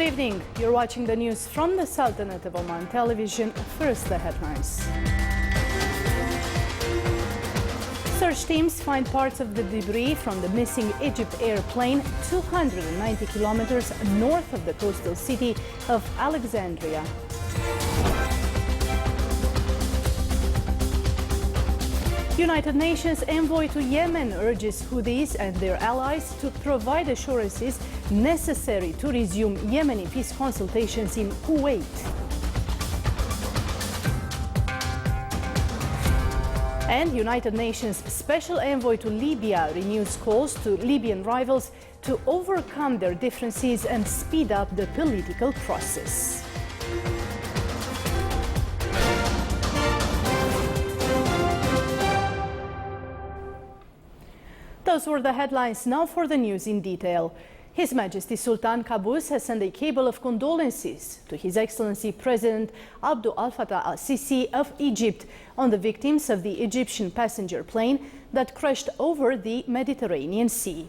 evening. You're watching the news from the Sultanate of Oman television. First, the headlines. Search teams find parts of the debris from the missing Egypt airplane 290 kilometers north of the coastal city of Alexandria. United Nations envoy to Yemen urges Houthis and their allies to provide assurances necessary to resume Yemeni peace consultations in Kuwait. And United Nations special envoy to Libya renews calls to Libyan rivals to overcome their differences and speed up the political process. Those were the headlines. Now for the news in detail. His Majesty Sultan Qaboos has sent a cable of condolences to His Excellency President Abdel Fattah al-Sisi of Egypt on the victims of the Egyptian passenger plane that crashed over the Mediterranean Sea.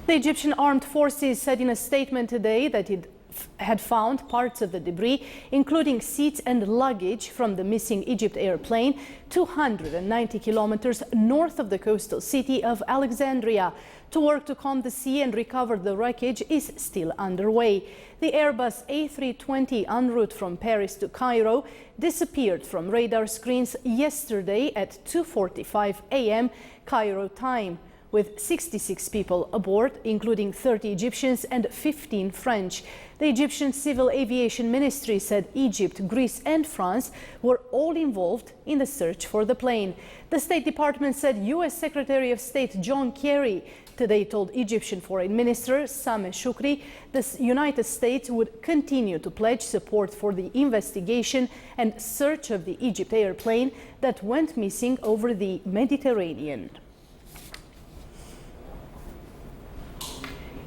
The Egyptian Armed Forces said in a statement today that it had found parts of the debris, including seats and luggage from the missing Egypt airplane 290 kilometers north of the coastal city of Alexandria. To work to calm the sea and recover the wreckage is still underway. The Airbus A320 en route from Paris to Cairo disappeared from radar screens yesterday at 2:45 a.m. Cairo time, with 66 people aboard, including 30 Egyptians and 15 French. The Egyptian Civil Aviation Ministry said Egypt, Greece and France were all involved in the search for the plane. The State Department said U.S. Secretary of State John Kerry today told Egyptian Foreign Minister Sameh Shoukry the United States would continue to pledge support for the investigation and search of the Egypt airplane that went missing over the Mediterranean.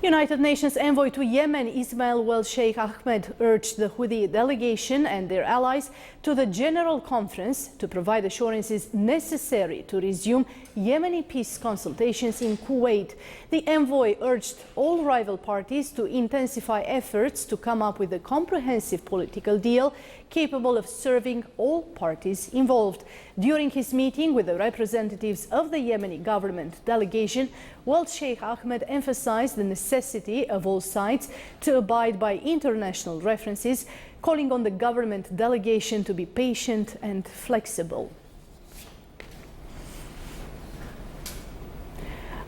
United Nations envoy to Yemen Ismail Wel Sheikh Ahmed urged the Houthi delegation and their allies to the General Conference to provide assurances necessary to resume Yemeni peace consultations in Kuwait. The envoy urged all rival parties to intensify efforts to come up with a comprehensive political deal capable of serving all parties involved. During his meeting with the representatives of the Yemeni government delegation, Wel Sheikh Ahmed emphasized the necessity of all sides to abide by international references, calling on the government delegation to be patient and flexible.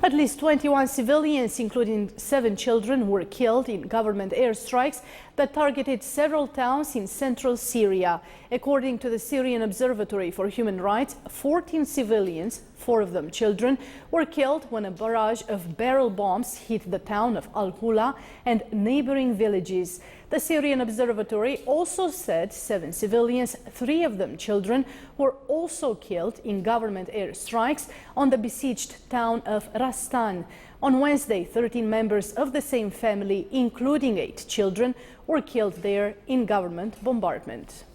At least 21 civilians, including 7 children, were killed in government airstrikes that targeted several towns in central Syria. According to the Syrian Observatory for Human Rights, 14 civilians, 4 of them children, were killed when a barrage of barrel bombs hit the town of Al-Hula and neighboring villages. The Syrian Observatory also said 7 civilians, 3 of them children, were also killed in government airstrikes on the besieged town of Rastan. On Wednesday, 13 members of the same family, including 8 children, were killed there in government bombardment.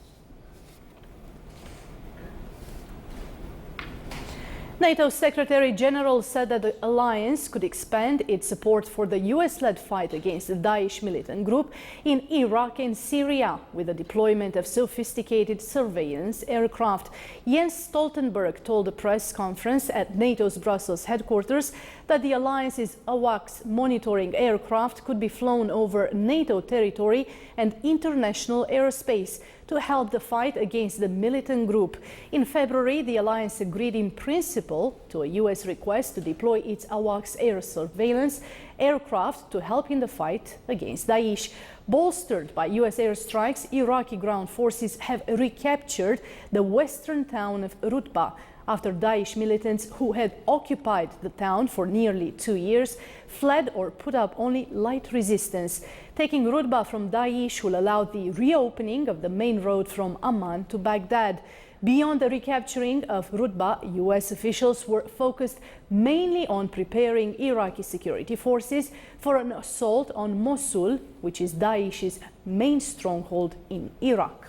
NATO Secretary General said that the alliance could expand its support for the US-led fight against the Daesh militant group in Iraq and Syria with the deployment of sophisticated surveillance aircraft. Jens Stoltenberg told a press conference at NATO's Brussels headquarters that the alliance's AWACS monitoring aircraft could be flown over NATO territory and international airspace to help the fight against the militant group. In February, the alliance agreed in principle to a US request to deploy its AWACS air surveillance aircraft to help in the fight against Daesh. Bolstered by US airstrikes, Iraqi ground forces have recaptured the western town of Rutba after Daesh militants who had occupied the town for nearly 2 years fled or put up only light resistance. Taking Rutba from Daesh will allow the reopening of the main road from Amman to Baghdad. Beyond the recapturing of Rutba, US officials were focused mainly on preparing Iraqi security forces for an assault on Mosul, which is Daesh's main stronghold in Iraq.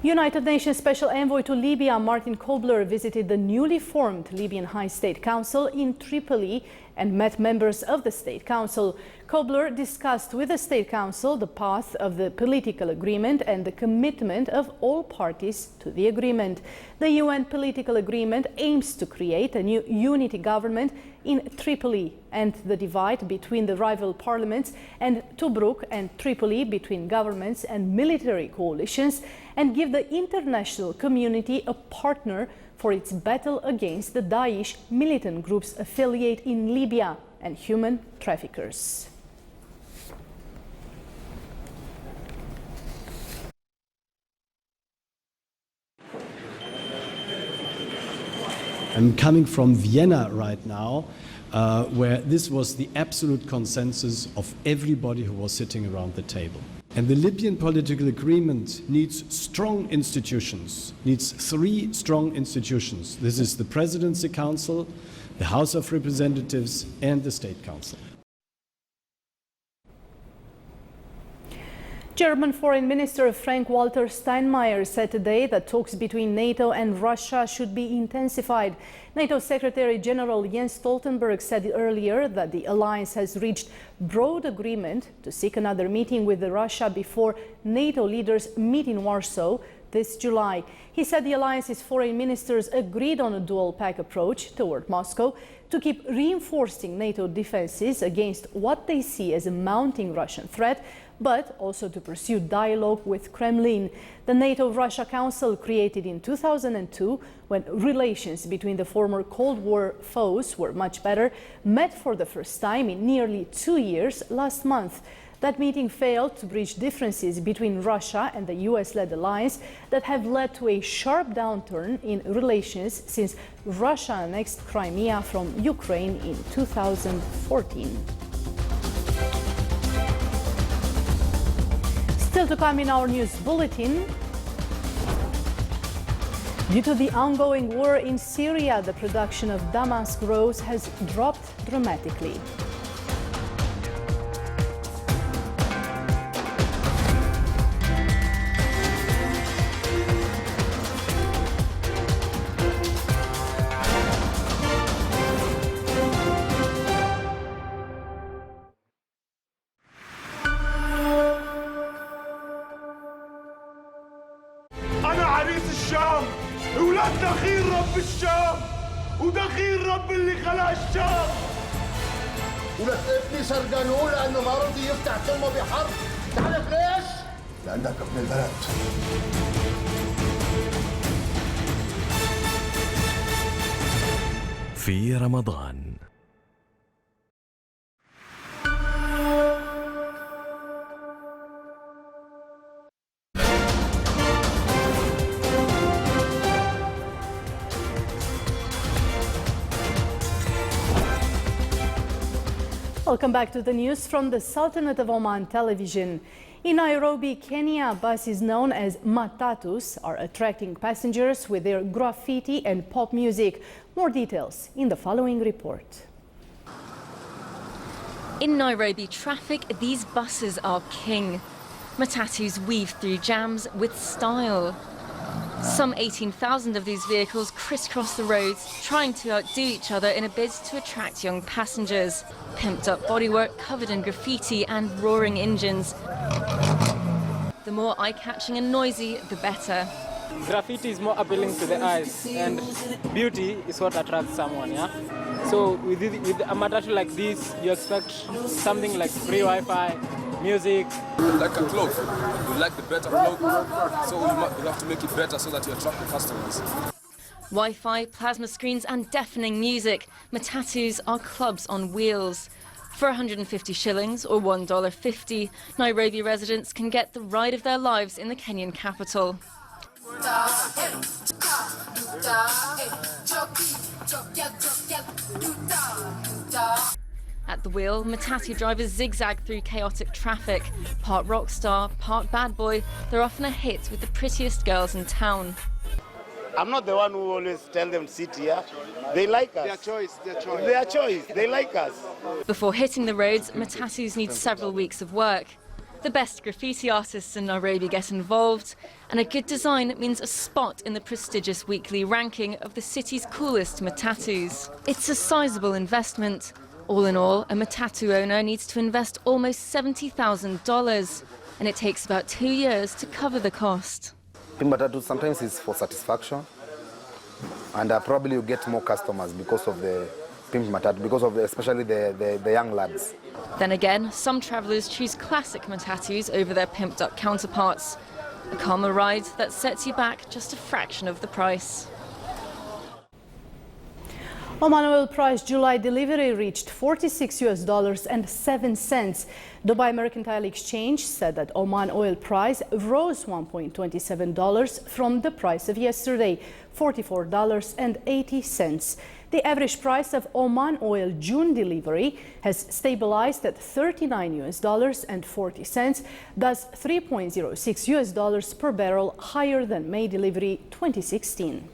United Nations Special Envoy to Libya, Martin Kobler, visited the newly formed Libyan High State Council in Tripoli and met members of the State Council. Kobler discussed with the State Council the path of the political agreement and the commitment of all parties to the agreement. The UN political agreement aims to create a new unity government in Tripoli and the divide between the rival parliaments, and Tobruk and Tripoli between governments and military coalitions, and give the international community a partner for its battle against the Daesh militant groups affiliate in Libya and human traffickers. I'm coming from Vienna right now, where this was the absolute consensus of everybody who was sitting around the table. And the Libyan political agreement needs strong institutions, needs 3 strong institutions. This is the Presidency Council, the House of Representatives, and the State Council. German Foreign Minister Frank-Walter Steinmeier said today that talks between NATO and Russia should be intensified. NATO Secretary General Jens Stoltenberg said earlier that the alliance has reached broad agreement to seek another meeting with Russia before NATO leaders meet in Warsaw this July. He said the alliance's foreign ministers agreed on a dual-pack approach toward Moscow to keep reinforcing NATO defenses against what they see as a mounting Russian threat, but also to pursue dialogue with Kremlin. The NATO-Russia Council, created in 2002, when relations between the former Cold War foes were much better, met for the first time in nearly 2 years last month. That meeting failed to bridge differences between Russia and the US-led alliance that have led to a sharp downturn in relations since Russia annexed Crimea from Ukraine in 2014. Still to come in our news bulletin. Due to the ongoing war in Syria, the production of damask rose has dropped dramatically. أنا عريس الشام، ولاد دخيل رب الشام، ودخيل رب اللي خلق الشام. ولقيتني سرقانوه لأنه ما رضي يفتح تمه بحرب. تعرف ليش؟ لأنك ابن البلد. في رمضان. Welcome back to the news from the Sultanate of Oman television. In Nairobi, Kenya, buses known as matatus are attracting passengers with their graffiti and pop music. More details in the following report. In Nairobi traffic, these buses are king. Matatus weave through jams with style. Some 18,000 of these vehicles crisscross the roads, trying to outdo each other in a bid to attract young passengers. Pimped up bodywork covered in graffiti and roaring engines. The more eye-catching and noisy, the better. Graffiti is more appealing to the eyes, and beauty is what attracts someone, yeah? So with a matatu like this, you expect something like free Wi-Fi, music. Like a cloth, you like the better cloth, so you have to make it better so that you attract the customers. Wi-Fi, plasma screens and deafening music. Matatus are clubs on wheels. For 150 shillings or $1.50, Nairobi residents can get the ride of their lives in the Kenyan capital. At the wheel, matatu drivers zigzag through chaotic traffic. Part rock star, part bad boy, they're often a hit with the prettiest girls in town. I'm not the one who always tell them sit here. They like us. Their choice. Their choice. They like us. Before hitting the roads, matatus need several weeks of work. The best graffiti artists in Nairobi get involved, and a good design means a spot in the prestigious weekly ranking of the city's coolest matatus. It's a sizable investment. All in all, a matatu owner needs to invest almost $70,000, and it takes about 2 years to cover the cost. Matatu sometimes is for satisfaction, and probably you get more customers because of the pimp matatu, because of especially the young lads. Then again, some travellers choose classic matatus over their pimped-up counterparts. A calmer ride that sets you back just a fraction of the price. Oman oil price July delivery reached $46.07. Dubai Mercantile Exchange said that Oman oil price rose $1.27 from the price of yesterday, $44.80. The average price of Oman oil June delivery has stabilized at $39.40, thus $3.06 per barrel higher than May delivery 2016.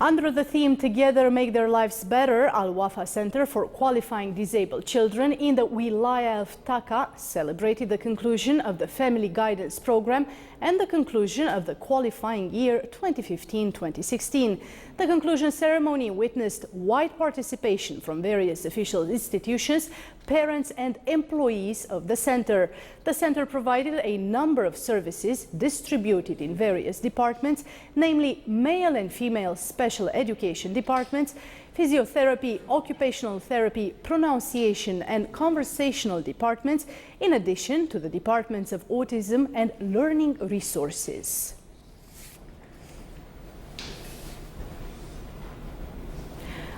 Under the theme Together Make Their Lives Better, Al Wafa Center for Qualifying Disabled Children in the Wilaya of Taka celebrated the conclusion of the Family Guidance Program and the conclusion of the qualifying year 2015-2016. The conclusion ceremony witnessed wide participation from various official institutions, parents and employees of the center. The center provided a number of services distributed in various departments, namely male and female special education departments, physiotherapy, occupational therapy, pronunciation and conversational departments, in addition to the departments of autism and learning resources.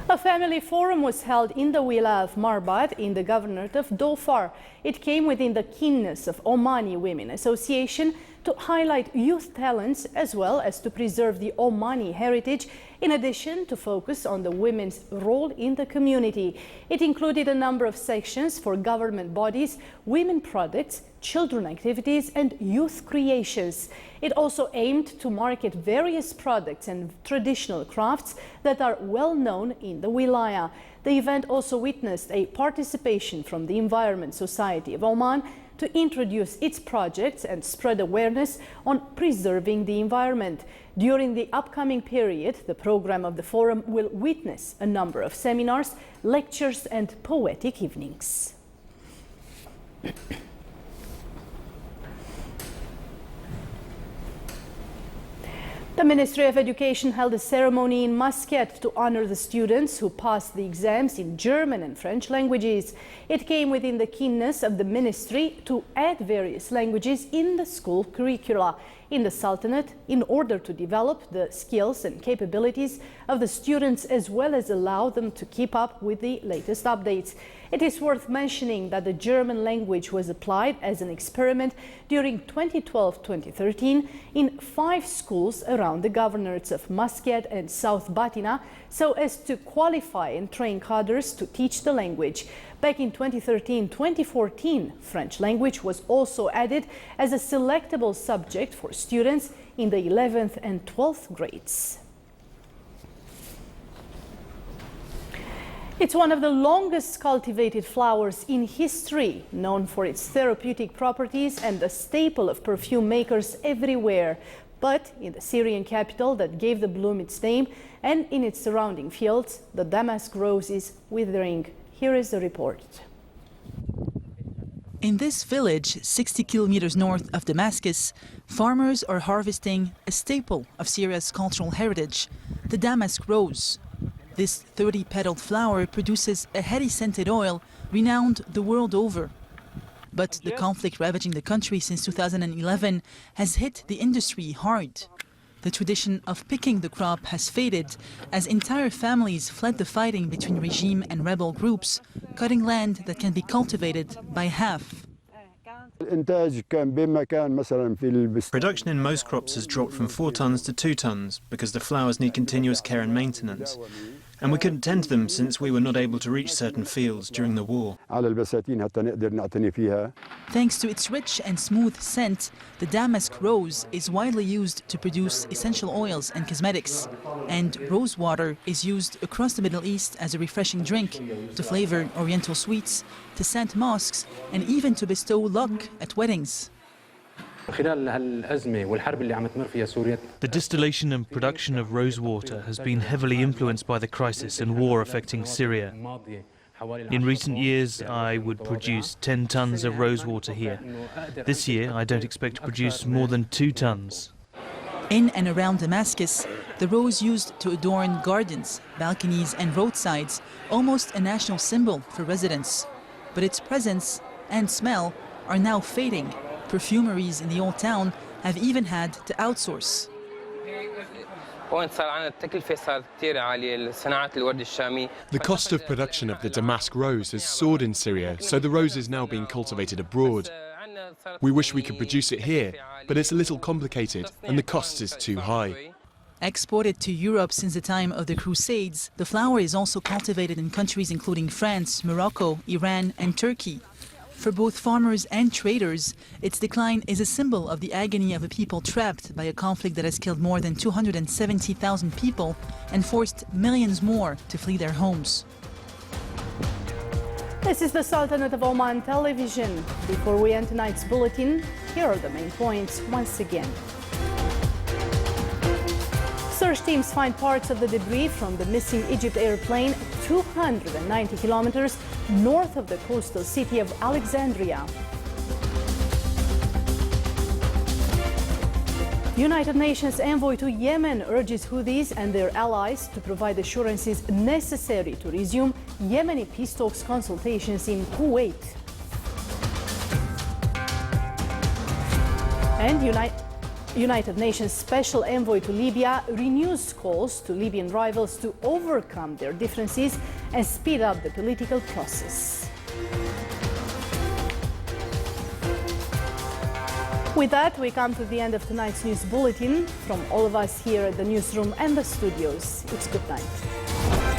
A family forum was held in the Wilaya of Marbat in the governorate of Dhofar. It came within the keenness of Omani Women Association to highlight youth talents as well as to preserve the Omani heritage, in addition to focus on the women's role in the community. It included a number of sections for government bodies, women products, children activities and youth creations. It also aimed to market various products and traditional crafts that are well known in the Wilaya. The event also witnessed a participation from the Environment Society of Oman to introduce its projects and spread awareness on preserving the environment. During the upcoming period, the program of the forum will witness a number of seminars, lectures and poetic evenings. The Ministry of Education held a ceremony in Muscat to honor the students who passed the exams in German and French languages. It came within the keenness of the ministry to add various languages in the school curricula in the Sultanate in order to develop the skills and capabilities of the students as well as allow them to keep up with the latest updates. It is worth mentioning that the German language was applied as an experiment during 2012-2013 in 5 schools around the governorates of Muscat and South Batina, so as to qualify and train cadres to teach the language. Back in 2013-2014, French language was also added as a selectable subject for students in the 11th and 12th grades. It's one of the longest cultivated flowers in history, known for its therapeutic properties and a staple of perfume makers everywhere. But in the Syrian capital that gave the bloom its name and in its surrounding fields, the damask rose is withering. Here is the report. In this village, 60 kilometers north of Damascus, farmers are harvesting a staple of Syria's cultural heritage, the damask rose. This 30-petaled flower produces a heady scented oil renowned the world over. But the conflict ravaging the country since 2011 has hit the industry hard. The tradition of picking the crop has faded as entire families fled the fighting between regime and rebel groups, cutting land that can be cultivated by half. Production in most crops has dropped from 4 tons to 2 tons because the flowers need continuous care and maintenance. and we couldn't tend to them since we were not able to reach certain fields during the war. Thanks to its rich and smooth scent, the damask rose is widely used to produce essential oils and cosmetics. And rose water is used across the Middle East as a refreshing drink, to flavor Oriental sweets, to scent mosques, and even to bestow luck at weddings. The distillation and production of rose water has been heavily influenced by the crisis and war affecting Syria. In recent years, I would produce 10 tons of rose water here. This year, I don't expect to produce more than 2 tons. In and around Damascus, the rose used to adorn gardens, balconies and roadsides, almost a national symbol for residents. But its presence and smell are now fading. Perfumeries in the old town have even had to outsource. The cost of production of the damask rose has soared in Syria, so the rose is now being cultivated abroad. We wish we could produce it here, but it's a little complicated and the cost is too high. Exported to Europe since the time of the Crusades, the flower is also cultivated in countries including France, Morocco, Iran and Turkey. For both farmers and traders, its decline is a symbol of the agony of a people trapped by a conflict that has killed more than 270,000 people and forced millions more to flee their homes. This is the Sultanate of Oman television. Before we end tonight's bulletin, here are the main points once again. Search teams find parts of the debris from the missing Egypt airplane 290 kilometers north of the coastal city of Alexandria. United Nations envoy to Yemen urges Houthis and their allies to provide assurances necessary to resume Yemeni peace talks consultations in Kuwait. And United Nations Special Envoy to Libya renews calls to Libyan rivals to overcome their differences and speed up the political process. With that, we come to the end of tonight's news bulletin. From all of us here at the newsroom and the studios, it's good night.